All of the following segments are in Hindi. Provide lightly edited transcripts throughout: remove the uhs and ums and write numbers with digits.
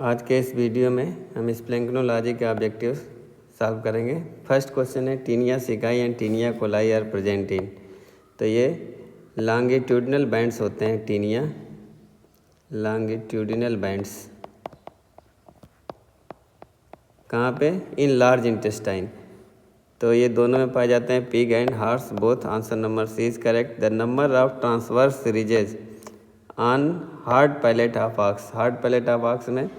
आज के इस वीडियो में हम स्प्लैंक्नोलॉजी के ऑब्जेक्टिव्स सॉल्व करेंगे। फर्स्ट क्वेश्चन है टीनिया सिकाई and taenia coli are present in. तो ये लॉन्गिट्यूडिनल बैंड्स होते हैं, टीनिया लॉन्गिट्यूडिनल बैंड्स कहाँ पे? In large intestine. तो ये दोनों में पाए जाते हैं, pig and horse both. Answer number C is correct. The number of transverse ridges on hard palate of ox. Hard palate of ox में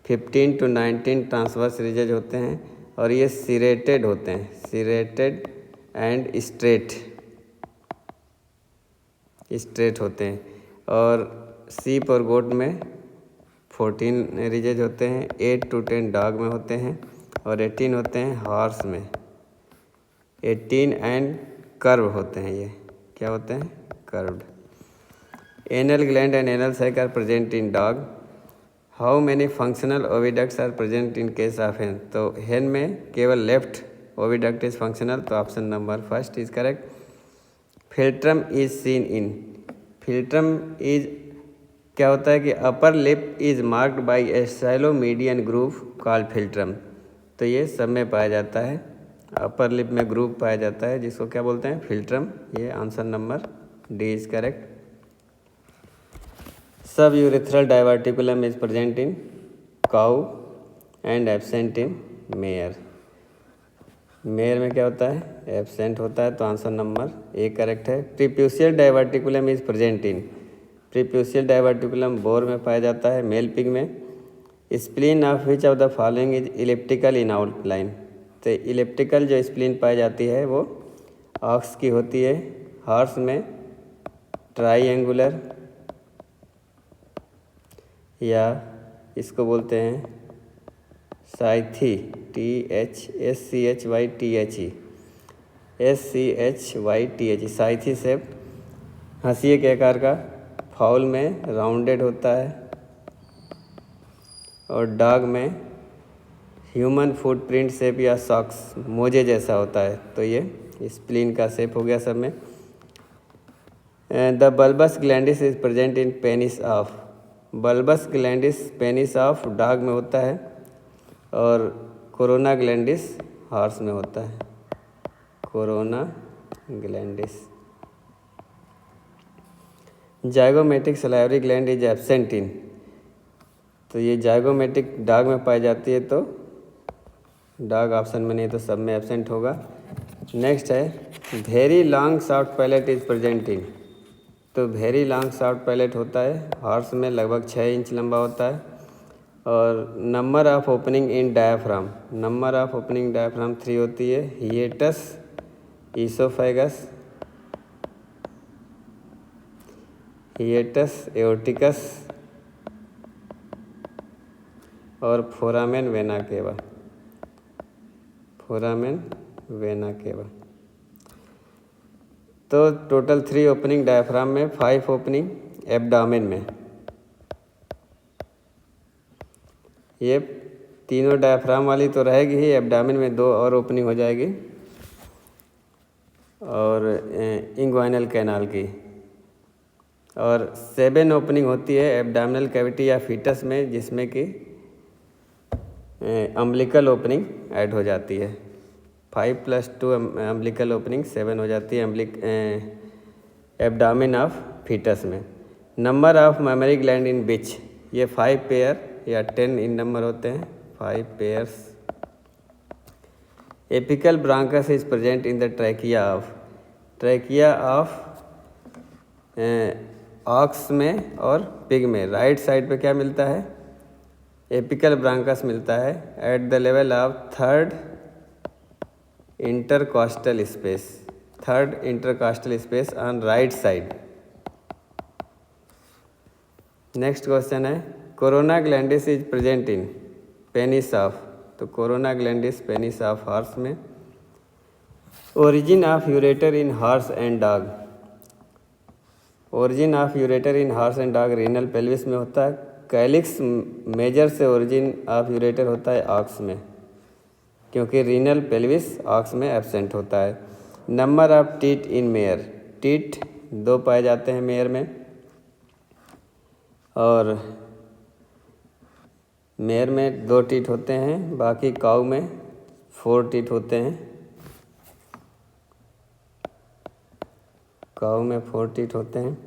15 to 19 ट्रांसवर्स रिजेज होते हैं और ये सिरेटेड होते हैं, सिरेटेड एंड स्ट्रेट होते हैं। और सीप और गोट में 14 रिजेज होते हैं, 8 to 10 डॉग में होते हैं और 18 होते हैं हॉर्स में। 18 एंड कर्व होते हैं, ये क्या होते हैं? Curved. Anal gland and anal sac are present in dog. How many functional oviducts are present in case of hen. तो हेन में केवल लेफ्ट ओविडक्ट इज फंक्शनल, तो option number first is correct. Philtrum is seen in. Philtrum is क्या होता है कि upper lip is marked by a shallow median groove called philtrum. तो ये सब में पाया जाता है, अपर लिप में ग्रूव पाया जाता है जिसको क्या बोलते हैं? फिल्ट्रम। ये answer number D is correct. Suburethral diverticulum is present in cow and absent in mare. Mare में क्या होता है? एब्सेंट होता है, तो आंसर नंबर ए करेक्ट है। प्रीप्यूशियल diverticulum is present in. प्रीप्यूशियल diverticulum bore में पाया जाता है, मेल पिग में। Spleen of which of the following is elliptical in outline. तो इलिप्टिकल जो स्प्लीन पाई जाती है वो ऑक्स की होती है। हॉर्स में ट्राइएंगुलर या इसको बोलते हैं साइथी, SCHYTHE, साइथी शेप, हंसिए के आकार का। फाउल में राउंडेड होता है और डॉग में ह्यूमन फुटप्रिंट शेप या सॉक्स, मोजे जैसा होता है। तो ये स्प्लीन का शेप हो गया सब में। The bulbus glandis is present in penis of. Bulbus glandis penis of dog में होता है और कोरोना ग्लैंडिस हॉर्स में होता है। Corona glandis. Zygomatic salivary gland is absent in. तो ये जाइगोमेटिक डॉग में पाई जाती है, तो डॉग ऑप्शन में नहीं, तो सब में एब्सेंट होगा। नेक्स्ट है very long soft palate is present in. तो वेरी लॉन्ग सॉफ्ट पैलेट होता है, हॉर्स में लगभग 6 इंच लंबा होता है। और number of opening in diaphragm, number of opening diaphragm 3 होती है। हिएटस, ईसोफेगस, हिएटस, एओर्टिकस और foramen vena cava, foramen vena cava. तो टोटल 3 ओपनिंग डायफ्राम में, 5 ओपनिंग एब्डामेन में। ये तीनों डायफ्राम वाली तो रहेगी ही, एब्डामेन में 2 और ओपनिंग हो जाएगी और इंग्वाइनल कैनाल की। और 7 ओपनिंग होती है एब्डामिनल कैविटी या फीटस में, जिसमें कि अम्बिलिकल ओपनिंग ऐड हो जाती है। 5 + 2 अम्बिलिकल ओपनिंग 7 हो जाती है एब्डामिन ऑफ फीटस में। Number of mammary gland in bitch, ये 5 पेयर या 10 इन नंबर होते हैं, 5 pairs. Apical bronchus is present in the trachea of ox में और पिग में। राइट साइड पे क्या मिलता है? एपिकल ब्रांकस मिलता है at the level of third intercostal space on right side. Next question है corona glandis is present in penis of. तो corona glandis penis of horse में। Origin of ureter in horse and dog, origin of ureter in horse and dog renal pelvis में होता है। कैलिक्स मेजर से ओरिजिन ऑफ यूरेटर होता है ऑक्स में, क्योंकि रीनल पेल्विस ऑक्स में एब्सेंट होता है। Number of teeth in mayor, teeth 2 पाए जाते हैं मेयर में। और मेयर में 2 टीथ होते हैं, बाकी काऊ में 4 टीथ होते हैं। काऊ में 4 टीथ होते हैं।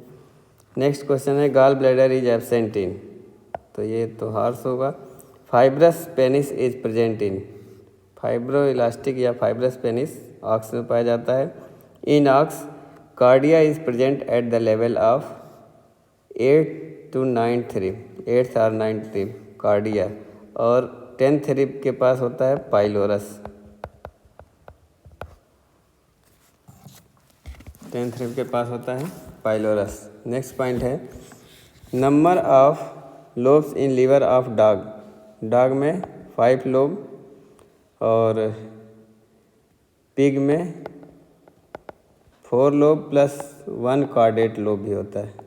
नेक्स्ट क्वेश्चन है gall bladder is absent in, तो ये तो हॉर्स होगा। Fibrous penis is present in, fibroelastic या फाइब्रस पेनिस ऑक्स में पाया जाता है। In ox cardia is present at the level of 8 to 9th rib, 8th और 9th rib कार्डिया, और 10th rib के पास होता है पाइलोरस। 10th rib के पास होता है पाइलोरस। नेक्स्ट पॉइंट है number of lobes in liver of dog, dog में 5 लोब और पिग में 4 लोब प्लस 1 कार्डेट लोब भी होता है।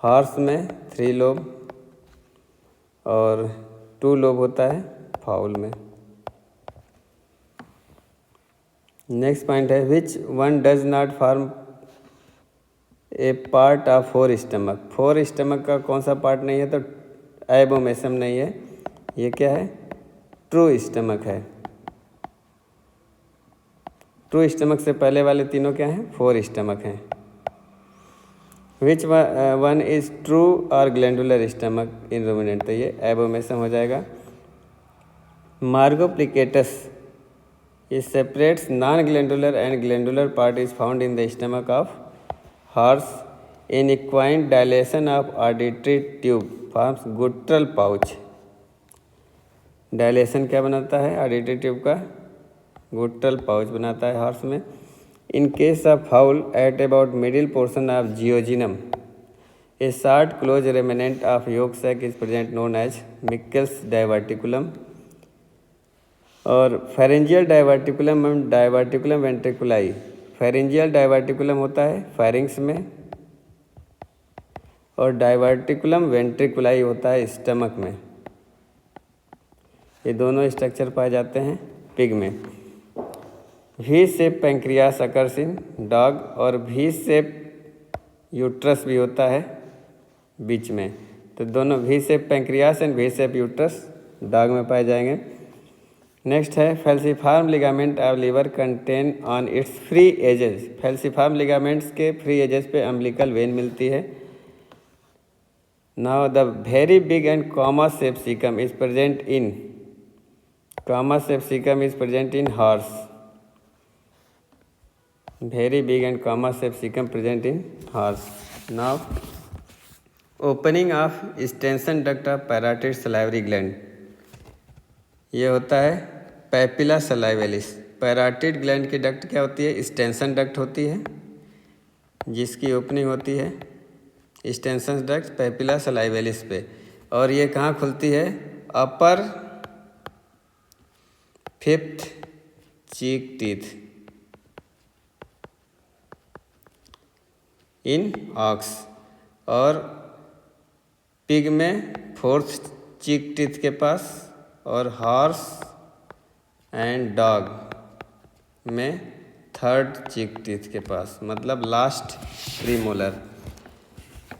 हॉर्स में 3 लोब और 2 लोब होता है फाउल में। नेक्स्ट पॉइंट है which one does not form A part of 4 stomach, 4 stomach का कौन सा पार्ट नहीं है, तो एबोमेसम नहीं है, ये क्या है, ट्रू स्टमक है। ट्रू स्टमक से पहले वाले तीनों क्या हैं, 4 स्टमक हैं। विच वन इज ट्रू और ग्लैंडुलर स्टमक इन रूमिनेंट, तो ये एबोमेसम हो जाएगा। Margo plicatus is separates non glandular and glandular part is found in the stomach of horse. In equine dilation of auditory tube forms guttural pouch, dilation क्या बनाता है ऑडिटरी ट्यूब का, गुट्रल पाउच बनाता है हॉर्स में। In case of fowl, at about middle portion of geogenum, a short close remnant of yolk sac is present known as Meckel's diverticulum। और pharyngeal diverticulum and diverticulum ventriculi, pharyngeal diverticulum होता है pharynx में और diverticulum ventriculi होता है स्टमक में। ये दोनों स्ट्रक्चर पाए जाते हैं पिग में। V shape pancreas occurs in dog और वी शेप यूट्रस भी होता है बीच में, तो दोनों V shape pancreas and V shape uterus dog में पाए जाएंगे। नेक्स्ट है falciform ligament of liver contain on its free edges, falciform ligaments के फ्री एजेस पे अम्बिलिकल वेन मिलती है। Now the very big and comma shape caecum is present in, comma shape caecum is present in horse, very big and comma shape cecum present in horse। Now opening of extension duct of parotid salivary gland, ये होता है पैपिला सलाइवेलिस। पैराटिड ग्लैंड की डक्ट क्या होती है, एक्सटेंशन डक्ट होती है जिसकी ओपनिंग होती है एक्सटेंशन डक्ट पैपिला सलाइवेलिस पे, और ये कहाँ खुलती है, upper 5th cheek teeth in ox, और पिग में 4th चीक टीथ के पास, और हॉर्स एंड डॉग में 3rd चीक टीथ के पास, मतलब लास्ट प्रीमोलर।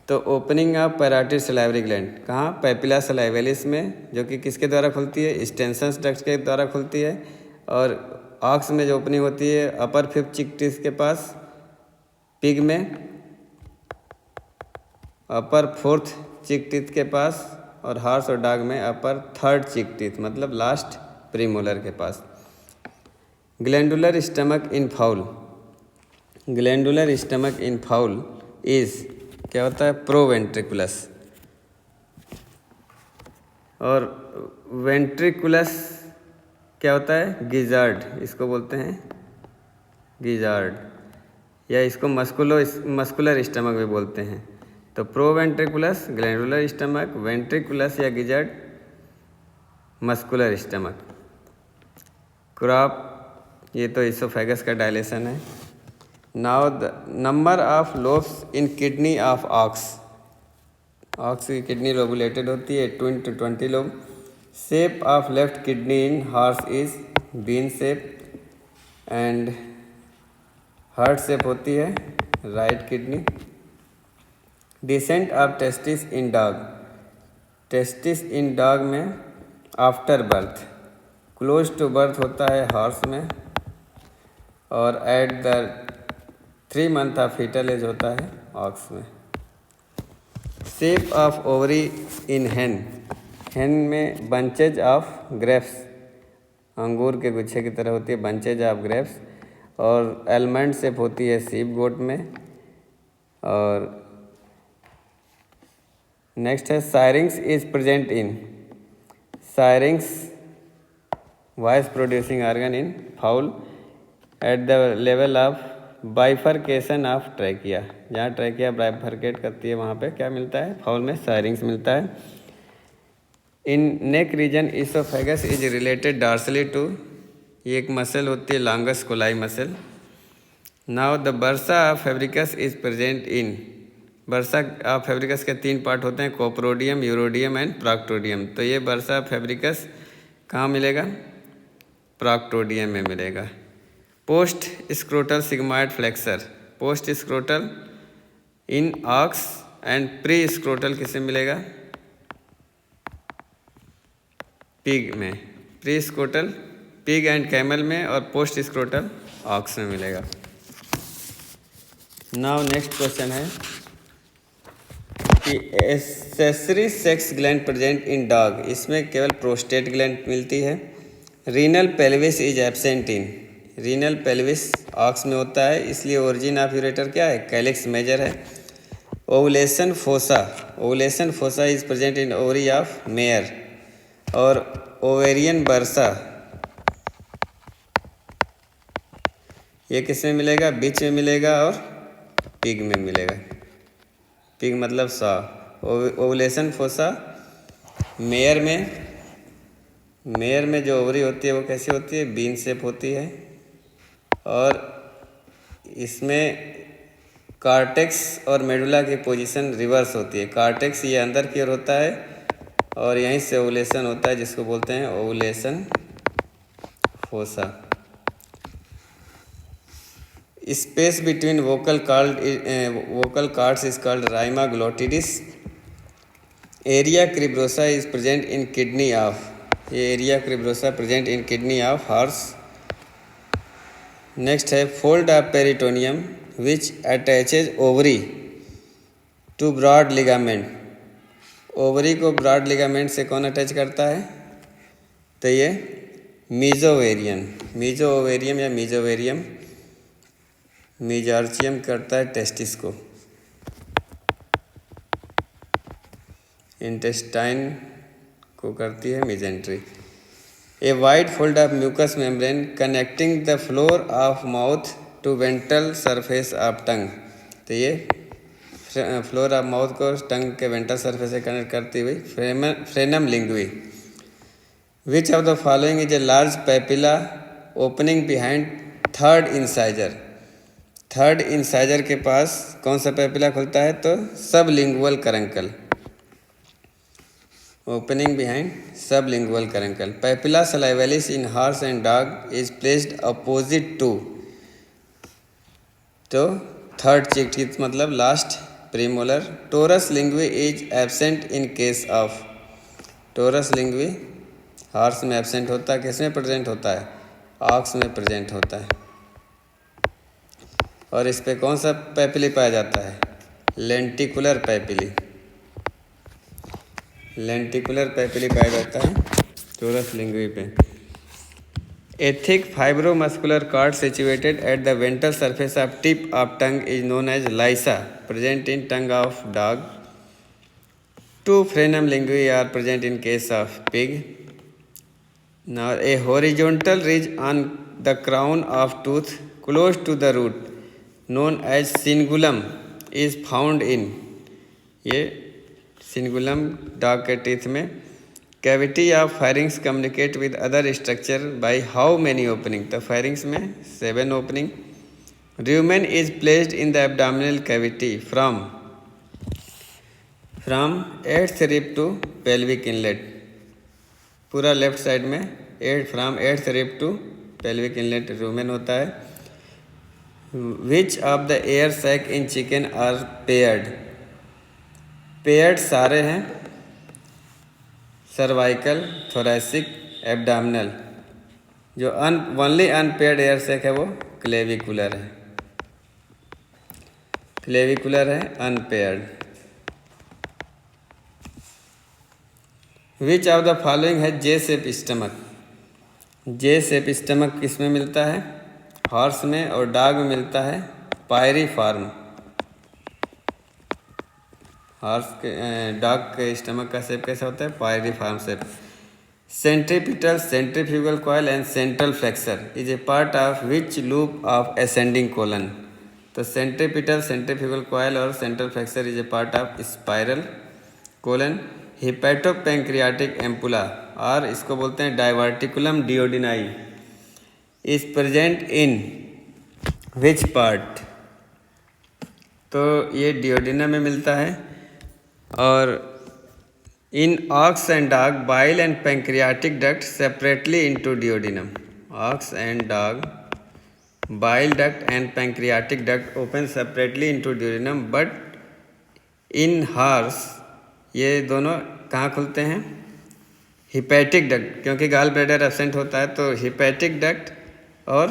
तो ओपनिंग ऑफ पैराटिड सलाइवरी ग्लैंड कहाँ, पैपिला सलाइवेलिस में, जो कि किसके द्वारा खुलती है, एक्सटेंशन डक्ट के द्वारा खुलती है, और ऑक्स में जो ओपनिंग होती है अपर 5th चीक टीथ के पास, पिग में अपर 4th चीक टीथ के पास, और हॉर्स और डॉग में अपर 3rd चीक टीथ मतलब लास्ट प्रीमोलर के पास। Glandular stomach in fowl, glandular stomach in fowl is क्या होता है, प्रोवेंट्रिकुलस, और वेंट्रिकुलस क्या होता है, गिजार्ड, इसको बोलते हैं गिजार्ड, या इसको मस्कुलर स्टमक भी बोलते हैं। तो प्रोवेंट्रिकुलस ग्लैंडुलर स्टमक, वेंट्रिकुलस या गिजार्ड मस्कुलर स्टमक। क्रॉप, ये तो इसोफेगस का डायलेशन है। Now the number of lobes in kidney of ox, ox की किडनी लोबुलेटेड होती है 20 lobe. Shape of left kidney in horse is bean shape and heart shape होती है right kidney. Descent of testis in dog, testis in dog में after birth, close to birth होता है हॉर्स में, और at the 3 month of fetal age होता है ऑक्स में। शेप ऑफ ओवरी इन हेन, हेन में बंचेज ऑफ ग्रेप्स, अंगूर के गुच्छे की तरह होती है बंचेज ऑफ ग्रेप्स, और एलमंड शेप होती है सीप गोट में। और नेक्स्ट है syrinx is present in, syrinx voice producing organ in fowl at the level of bifurcation of trachea, जहाँ ट्रैकिया बाइफरकेट करती है वहाँ पे क्या मिलता है, फाउल में सायरिंग्स मिलता है। In neck region oesophagus is related dorsally to, ये एक मसल होती है longus colli muscle. Now the bursa of Fabricius is present in, bursa of Fabricius के 3 पार्ट होते हैं, कोप्रोडियम, यूरोडियम एंड प्रॉक्टोडियम। तो ये बर्सा फेब्रिकस कहाँ मिलेगा, प्रॉक्टोडियम में मिलेगा। Post scrotal sigmoid flexure, post scrotal in ox and pre scrotal किसे मिलेगा, पिग में, pre scrotal pig and camel में, और पोस्ट स्क्रोटल ऑक्स में मिलेगा। नाउ नेक्स्ट क्वेश्चन है कि accessory sex gland present in dog, इसमें केवल प्रोस्टेट ग्लैंड मिलती है। Renal pelvis is absent in, renal pelvis ox में होता है, इसलिए ओरिजिन ऑफ यूरेटर क्या है, कैलिक्स मेजर है। Ovulation fossa, ovulation fossa is present in ovary of mare, और ओवेरियन बर्सा ये किसमें मिलेगा, बिच में मिलेगा और पिग में मिलेगा, पिग मतलब सा। ओवुलेशन फोसा मेयर में, मेयर में जो ओवरी होती है वो कैसी होती है, बीन शेप होती है, और इसमें कार्टेक्स और मेडुला की पोजीशन रिवर्स होती है, कार्टेक्स ये अंदर की ओर होता है और यहीं से ओवुलेशन होता है जिसको बोलते हैं ovulation fossa. Space between vocal cords is called rima glottidis. Area cribrosa is present in kidney of, ये area cribrosa present in kidney of horse. Next है fold of peritoneum which attaches ovary to broad ligament, ovary को ब्रॉड लिगामेंट से कौन अटैच करता है, तो ये मीजोवेरियन, मीजोवेरियम या मीजोवेरियम, मीजार्चियम करता है टेस्टिस को, इंटेस्टाइन को करती है mesentery. A wide fold of mucous membrane connecting the floor of mouth to ventral surface of tongue, तो ये फ्लोर ऑफ माउथ को टंग के वेंट्रल सरफेस से कनेक्ट करती हुई frenum linguae. Which of the following is a large papilla opening behind third incisor, third incisor के पास कौन सा पैपिला खुलता है, तो sublingual caruncle, opening behind sublingual caruncle. Papilla salivalis in horse and dog is placed opposite to, तो थर्ड चीक टीथ मतलब last premolar. Torus linguae is absent in case of, torus linguae horse में एब्सेंट होता है, किस में प्रेजेंट होता है, ऑक्स में प्रेजेंट होता है। और इस पे कौन सा पैपिली पाया जाता है, लेंटिकुलर पैपिली, लेंटिकुलर पैपिली पाया जाता है टोरस लिंग्वी पे। A thick fibromuscular cord situated at the ventral surface of tip of tongue is known as lyssa, present in tongue of dog. Two frenum linguae are present in case of pig. Now a horizontal ridge on the crown of tooth close to the root known as cingulum is found in, ये सिंगुलम डॉग के टीथ में। Cavity of pharynx communicate with other structure by how many opening, तो फायरिंग्स में 7 opening. Rumen is placed in the abdominal cavity from 8th rib to pelvic inlet, पूरा लेफ्ट साइड में from 8th rib to pelvic inlet rumen होता है। Which of the air sac in chicken are paired, paired सारे हैं, सर्वाइकल, थोरैसिक, एब्डामिनल। जो ओनली अनपेयर्ड एयर सैक है वो क्लेविकुलर है, क्लेविकुलर है, unpaired. Which of the following है J shape stomach? J shape stomach किस में मिलता है? हॉर्स में, और डॉग में मिलता है पायरीफॉर्म। हॉर्स के डॉग के स्टमक का शेप कैसा होता है? Piriform shape. Centripetal, centrifugal coil and central flexure is a part of which loop of ascending colon? तो सेंट्रीपिटल, सेंट्रीफ्यूगल कॉइल और central flexure is a part of spiral colon. Hepatopancreatic ampulla, और इसको बोलते हैं diverticulum duodeni, is present in which part? तो ये डियोडिनम में मिलता है। और in ox and dog, bile and pancreatic duct separately into duodenum. Ox and dog, bile duct and pancreatic duct open separately into duodenum, but in horse ये दोनों कहाँ खुलते हैं? हिपैटिक डक्ट, क्योंकि गाल ब्लैडर एब्सेंट होता है, तो हिपैटिक डक्ट और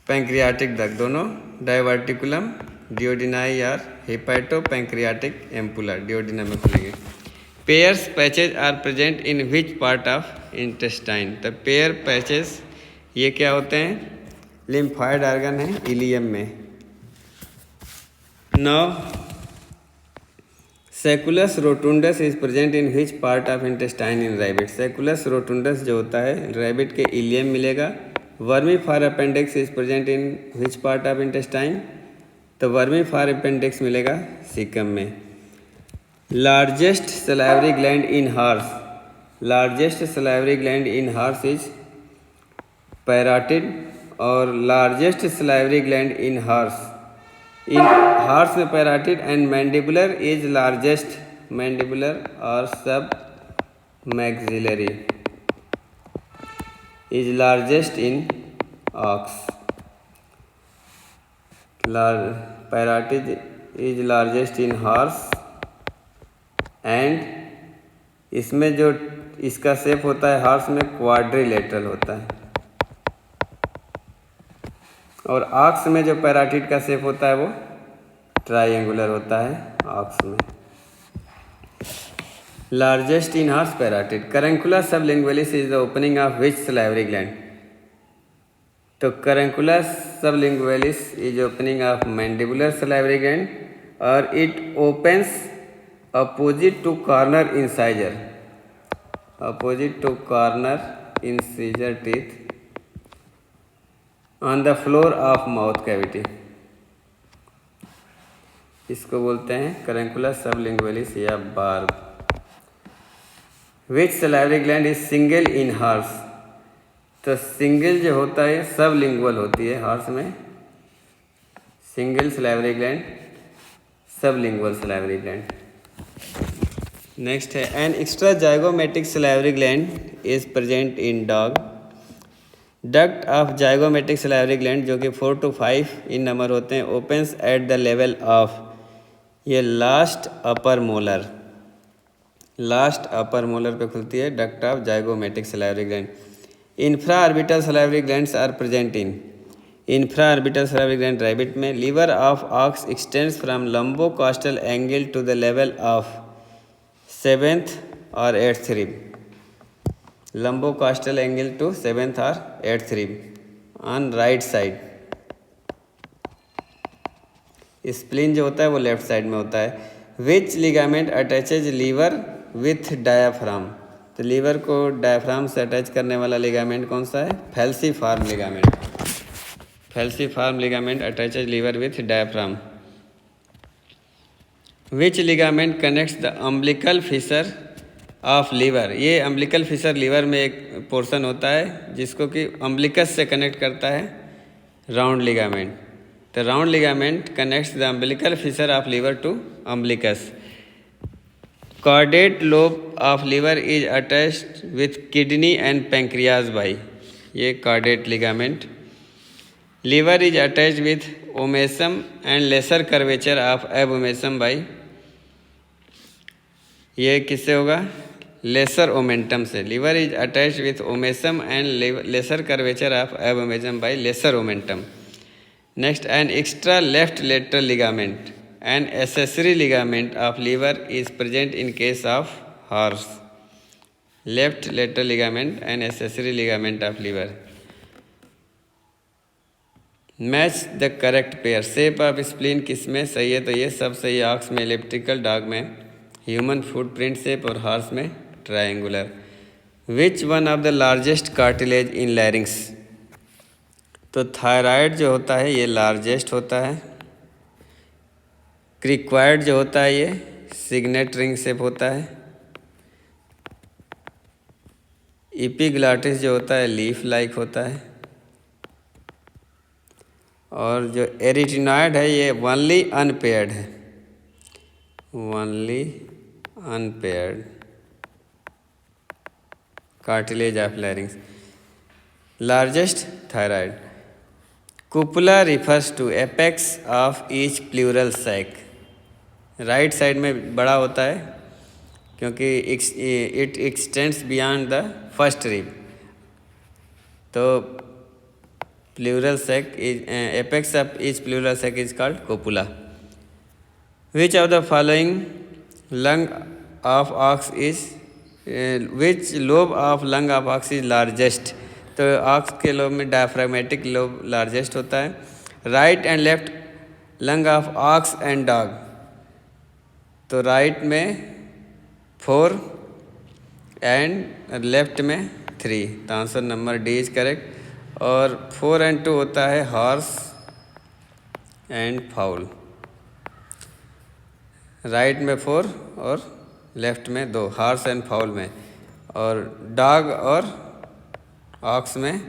पैंक्रियाटिक डक्ट दोनों डाइवर्टिकुलम डियोडिनाई और हिपैटोपैंक्रियाटिक एम्पुला डियोडिनम में खुलेंगे। Peyer's patches are present in which part of intestine? तो पेयर पैचेस ये क्या होते हैं? लिम्फॉइड ऑर्गन है इलियम में। Now sacculus rotundus is present in which part of intestine in rabbit? Sacculus rotundus जो होता है रैबिट के इलियम मिलेगा। Vermiform appendix is present in which part of intestine? तो वर्मीफॉर अपेंडिक्स मिलेगा सीकम में। Largest salivary gland in horse, largest salivary gland in horse is parotid, और largest salivary gland in horse में parotid, and mandibular is largest, mandibular और submaxillary is largest in ox. Parotid is largest in horse, and इसमें जो इसका शेप होता है हॉर्स में क्वाड्रिलेटरल होता है, और ऑक्स में जो पैराटिड का शेप होता है वो ट्रायंगुलर होता है ऑक्स में। Largest in horse parotid. Caruncula sublingualis is the opening of which salivary gland? तो caruncula sublingualis is opening of mandibular salivary gland, और it opens opposite to corner incisor, opposite to corner incisor teeth on the floor of mouth cavity। इसको बोलते हैं करेंकुला सबलिंगुअलिस या barb. Which salivary gland is single in horse? तो सिंगल जो होता है सबलिंगुअल होती है हॉर्स में, single salivary gland, sublingual salivary gland. Next है an extra zygomatic salivary gland is present in dog. Duct of zygomatic salivary gland जो कि 4 to 5 इन नंबर होते हैं, opens at the level of, ये last upper molar, last upper molar पे खुलती है duct of zygomatic salivary gland. Infraorbital salivary glands are present in, infraorbital salivary gland rabbit में। Liver of ox extends from lumbocostal angle to the level of 7th और 8th rib, लंबोकॉस्टल angle to 7th और 8th rib on right side. Spleen जो होता है वो लेफ्ट साइड में होता है। Which ligament attaches liver with diaphragm? तो लीवर को डायाफ्राम से अटैच करने वाला लिगामेंट कौन सा है? Falciform ligament. Falciform ligament attaches liver with diaphragm. Which ligament connects the umbilical fissure of liver? ये अम्बिलिकल फिशर लीवर में एक पोर्शन होता है जिसको कि अम्बिलिकस से कनेक्ट करता है, राउंड लिगामेंट। तो round ligament connects the umbilical fissure of liver to umbilicus. Caudate lobe of liver is attached with kidney and pancreas by, ये caudate ligament. Liver is attached with omasum and lesser curvature of abomasum by, ये किससे होगा? लेसर ओमेंटम से। Liver is attached with omasum and lesser curvature of abomasum by lesser omentum. Next, an extra left lateral ligament an accessory ligament of liver is present in case of horse. Left lateral ligament and accessory ligament of liver. Match the correct pair. Shape of spleen किस में सही है? तो ये सब सही है। ऑक्स में एलिप्टिकल, डॉग में ह्यूमन फुटप्रिंट शेप और हॉर्स में triangular. Which one of the largest cartilage इन लैरिंग्स? तो थायराइड जो होता है ये लार्जेस्ट होता है। क्रिक्वाइड जो होता है ये सिग्नेट रिंग शेप होता है। इपिग्लॉटिस जो होता है लीफ लाइक होता है। और जो एरिटिनॉइड है ये वनली अनपेयर्ड है, only unpaired cartilage of larynx. Largest thyroid. Cupula refers to apex of each pleural sac. Right side में बड़ा होता है क्योंकि it extends beyond the first rib. तो pleural sac is apex of each pleural sac is called copula. Which of the following lung of ox is which lobe of lung of ox is largest? तो ऑक्स के लोब में डायफ्रागमेटिक लोब लार्जेस्ट होता है। Right and left lung of aux and dog. तो राइट में 4 एंड लेफ्ट में 3। तो answer number D is correct. और 4 and 2 होता है हॉर्स एंड फाउल। राइट में 4 और लेफ्ट में 2, हॉर्स एंड फाउल में। और डॉग और ऑक्स में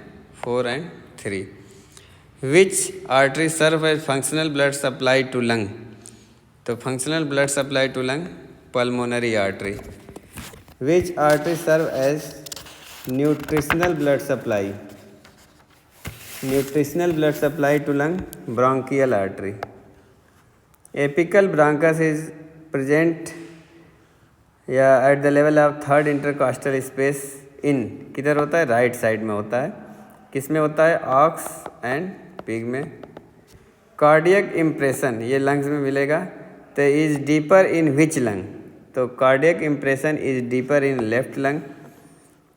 4 and 3। Which artery serve as functional blood supply to lung? तो functional blood supply to lung pulmonary artery. Which artery serve as nutritional blood supply? Nutritional blood supply to lung bronchial artery. Apical bronchus is present या at the level of third intercostal space in. किधर होता है? राइट साइड में होता है। किस में होता है? ऑक्स एंड पिग में। कार्डियक इम्प्रेशन ये लंग्स में मिलेगा। तो is deeper in which lung? तो cardiac impression is deeper in left lung.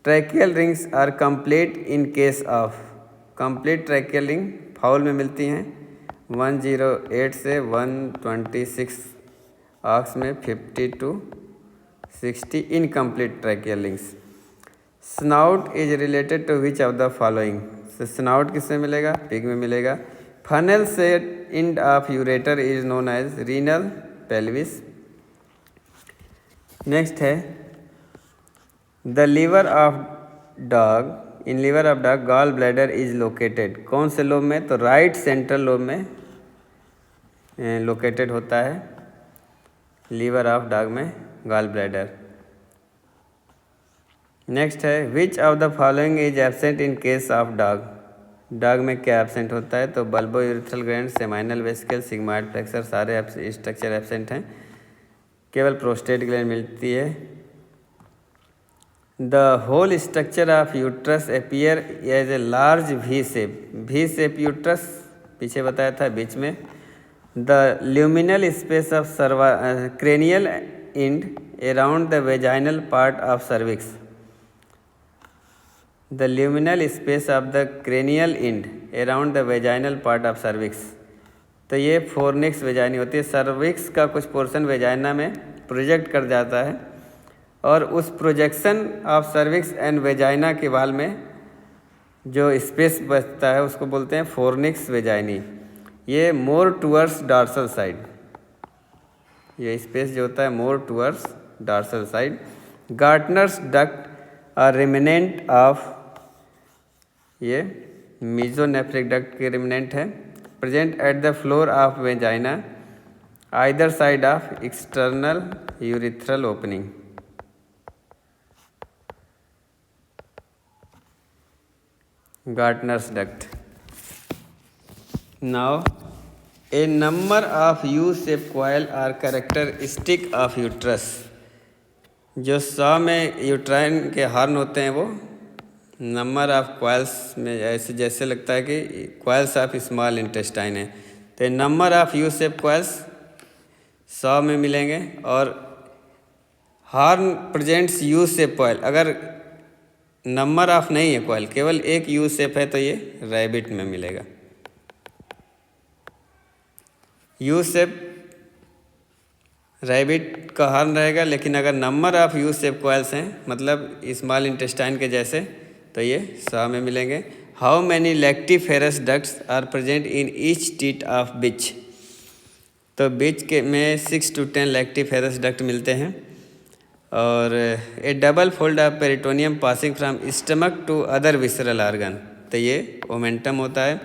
Tracheal rings are complete in case of. Complete tracheal ring fowl में मिलती हैं 108 से 126, ऑक्स में 50 to 60 incomplete tracheal rings. Snout is related to which of the following? Snout किसमें मिलेगा? पिग में मिलेगा। फनल से end of ureter is known as renal pelvis. Next है the liver of dog. In liver of dog gall bladder is located. कौन से लोब में? तो राइट सेंट्रल लोब में लोकेटेड होता है लीवर ऑफ डॉग में गॉल ब्लैडर। नेक्स्ट है which of the following is absent in case of dog? Dog में क्या एब्सेंट होता है? तो bulbourethral gland, seminal vesicle, sigmoid flexure सारे स्ट्रक्चर एब्सेंट हैं। केवल प्रोस्टेट ग्लैंड मिलती है। The whole structure of uterus appear as a large V shape. V shape uterus पीछे बताया था बीच में। The luminal space of cranial end around the vaginal part of cervix. The luminal space of the cranial end around the vaginal part of cervix. तो ये फोर्निक्स वेजाइनी होती है। सर्विक्स का कुछ पोर्शन वेजाइना में प्रोजेक्ट कर जाता है और उस projection of cervix and vagina के वाल में जो स्पेस बचता है उसको बोलते हैं फोर्निक्स वेजाइनी। ये मोर टूवर्ड्स डॉर्सल साइड। ये स्पेस जो होता है more towards dorsal side. Gartner's duct are remnant of. ये मीजोनेफ्रिक डक्ट के रिमेनेंट है। Present at the floor of vagina either side of external urethral opening. Gartner's duct. Now, a number of U-shaped coil are characteristic of uterus. जो सौ में यूट्राइन के हॉर्न होते हैं वो नंबर ऑफ क्वाइल्स में ऐसे जैसे लगता है कि क्वाइल्स ऑफ स्मॉल इंटेस्टाइन है, तो number of U shape coils 100 में मिलेंगे। और horn presents U shape coil, अगर नंबर ऑफ नहीं है क्वाइल, केवल एक यू शेप है, तो ये रैबिट में मिलेगा। यू शेप रैबिट का हॉर्न रहेगा, लेकिन अगर number of U shape coils हैं, मतलब स्मॉल इंटेस्टाइन के जैसे, तो ये 100 में मिलेंगे। How many lactiferous ducts are present in each teeth of bitch, तो बिच के में 6 to 10 लैक्टिफेरस डक्ट मिलते हैं। और a double fold of peritoneum passing from stomach to other visceral organ, तो ये ओमेंटम होता है।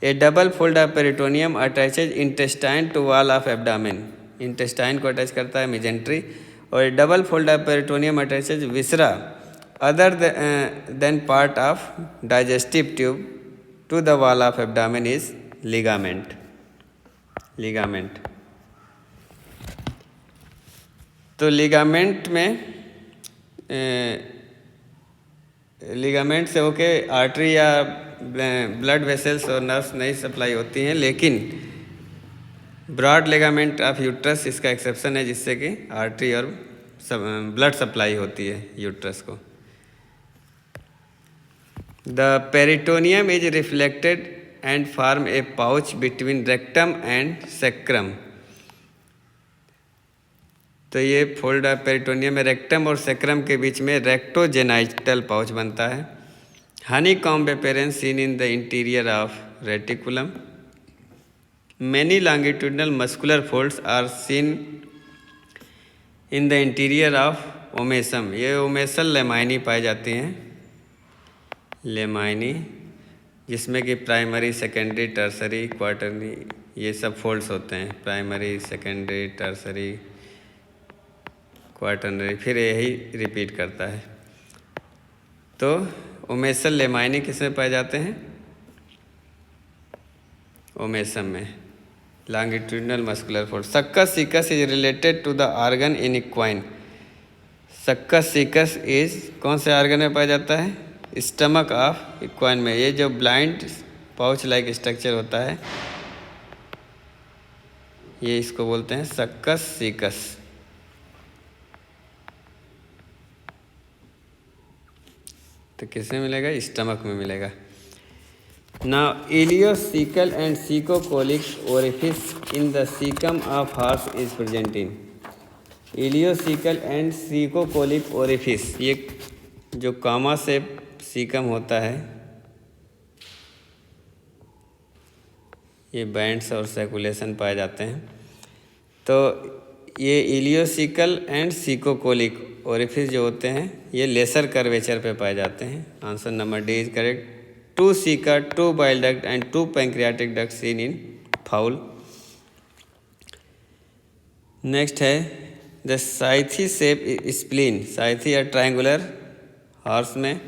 A double fold of peritoneum attaches intestine to wall of abdomen, intestine को अटैच करता है मिजेंट्री। और double fold of peritoneum attaches viscera other than part of digestive tube to the wall of abdomen is ligament. तो लिगामेंट से होके आर्टरी या ब्लड वेसल्स और नर्व्स नहीं सप्लाई होती हैं, लेकिन ब्रॉड लिगामेंट ऑफ यूट्रस इसका एक्सेप्शन है, जिससे कि आर्टरी और ब्लड सप्लाई होती है यूट्रस को। The peritoneum is reflected and form a pouch between rectum and sacrum, तो ये फोल्ड ऑफ पेरिटोनियम में रेक्टम और सेक्रम के बीच में रेक्टोजेनाइटल पाउच बनता है। Honeycomb appearance seen in the interior of reticulum. Many longitudinal muscular folds are seen in the interior of omasum, ये ओमेसल लेमाइनी पाई जाती हैं, लेमाइनी, जिसमें कि प्राइमरी, सेकेंडरी, टर्सरी, क्वार्टरनी, ये सब फोल्ड्स होते हैं। प्राइमरी, सेकेंडरी, टर्सरी, क्वार्टरनरी, फिर यही रिपीट करता है। तो ओमेसल लेमाइनी किसमें पाए जाते हैं? ओमेसम में। Longitudinal muscular fold. Saccus caecus is related to the organ in equine. Saccus caecus is कौन से ऑर्गन में पाया जाता है? स्टमक ऑफ इक्वाइन में। ये जो ब्लाइंड पाउच लाइक स्ट्रक्चर होता है, ये इसको बोलते हैं सक्कस सीकस। तो किसमें मिलेगा? स्टमक में मिलेगा। Now ileocaecal and caecocolic orifice in the caecum of horse is present in. Ileocaecal and caecocolic orifice, ये जो कामा से सीकम होता है, ये बैंड्स और सर्कुलेशन पाए जाते हैं। तो ये इलियोसिकल एंड सीकोकोलिक ओरिफिस जो होते हैं, ये लेसर कर्वेचर पे पाए जाते हैं। Answer number D is correct. 2 caeca, 2 bile duct and 2 pancreatic duct seen in fowl. Next है the scythe shape spleen. Scythe या ट्रायंगुलर हॉर्स में,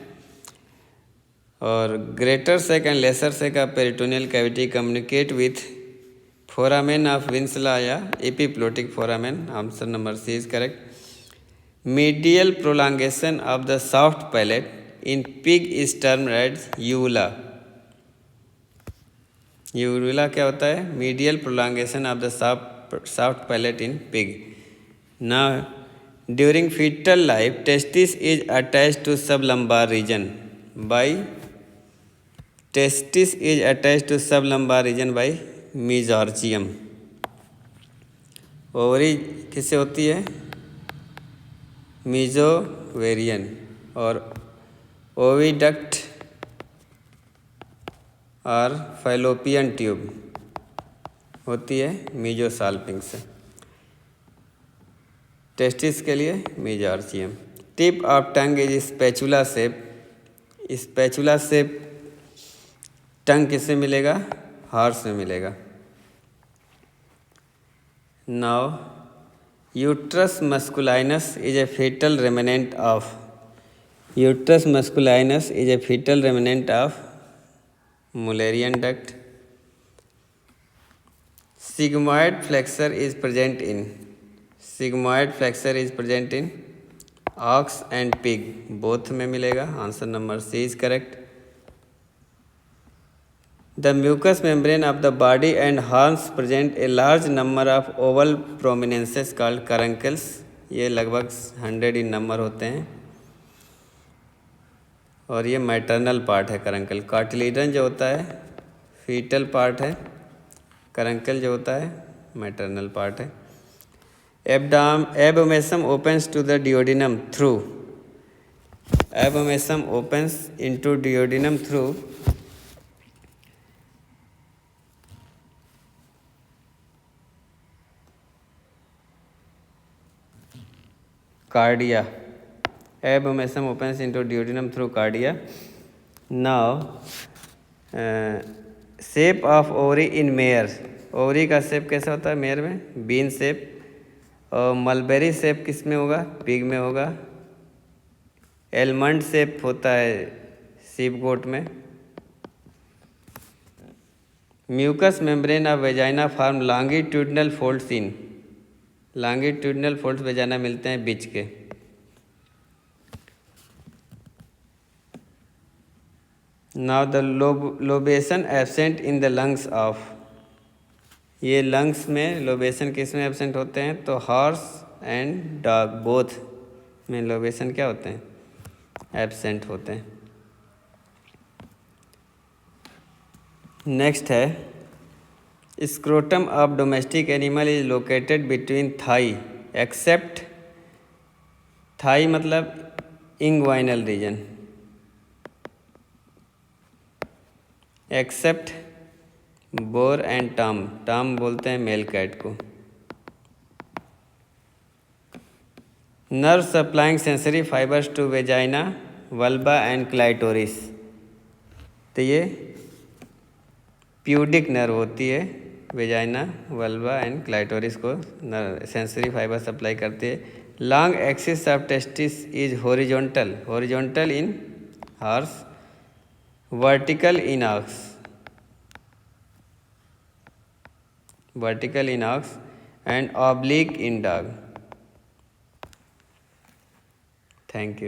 और greater sac and lesser sac of peritoneal cavity communicate with foramen of Winslow या epiploic foramen. Answer number C is correct. Medial prolongation of the soft palate in pig is termed as uvula. Uvula क्या होता है? Medial prolongation of the soft palate in pig. Now during foetal life testis is attached to sublumbar region by testis is attached to sublumbar region by mesorchium. Ovary किससे होती है? मीजोवेरियन। और ओविडक्ट और फैलोपियन ट्यूब होती है मीजोसाल्पिंग से। टेस्टिस के लिए mesorchium. Tip of tongue is spatula shape. Spatula shape tongue किससे मिलेगा? हॉर्स में मिलेगा। Now uterus masculinus is a fetal remnant of. Uterus masculinus is a fetal remnant of Mullerian duct. Sigmoid flexure is present in. Sigmoid flexure is present in ox and pig both में मिलेगा। Answer number C is correct. The mucous membrane of the body and horns present a large number of Oval prominences called caruncles. ये लगभग 100 इन नंबर होते हैं और ये मैटरनल पार्ट है करंकल। कार्टिलेजन जो होता है फीटल पार्ट है, करंकल जो होता है मैटरनल पार्ट है। Abomasum opens to the duodenum through. Abomasum opens into duodenum through cardia. Abomasum opens into duodenum through cardia. Now, shape of ovary in mare. Ovary का शेप कैसा होता है मेयर में? Bean shape. और मलबेरी शेप किस में होगा? पिग में होगा। एलमंड शेप होता है शीप गोट में। Mucous membrane of vagina form longitudinal folds in. Longitudinal folds vagina मिलते हैं बीच के। Now the lobation absent in the lungs of. ये लंग्स में लोबेशन किस में एब्सेंट होते हैं? तो हॉर्स एंड डॉग बोथ में लोबेशन क्या होते हैं? एब्सेंट होते हैं। नेक्स्ट है scrotum of domestic animal is located between thigh except. Thigh मतलब inguinal region, except boar and tom. Tom बोलते हैं मेल कैट को। Nerve supplying sensory fibres to vagina, vulva and clitoris. तो ये प्यूडिक नर्व होती है, वेजाइना, वल्बा एंड क्लाइटोरिस को सेंसरी फाइबर सप्लाई करती है। Long axis of testis is horizontal, horizontal in horse, vertical in ox, vertical in ox and oblique in dog. Thank you.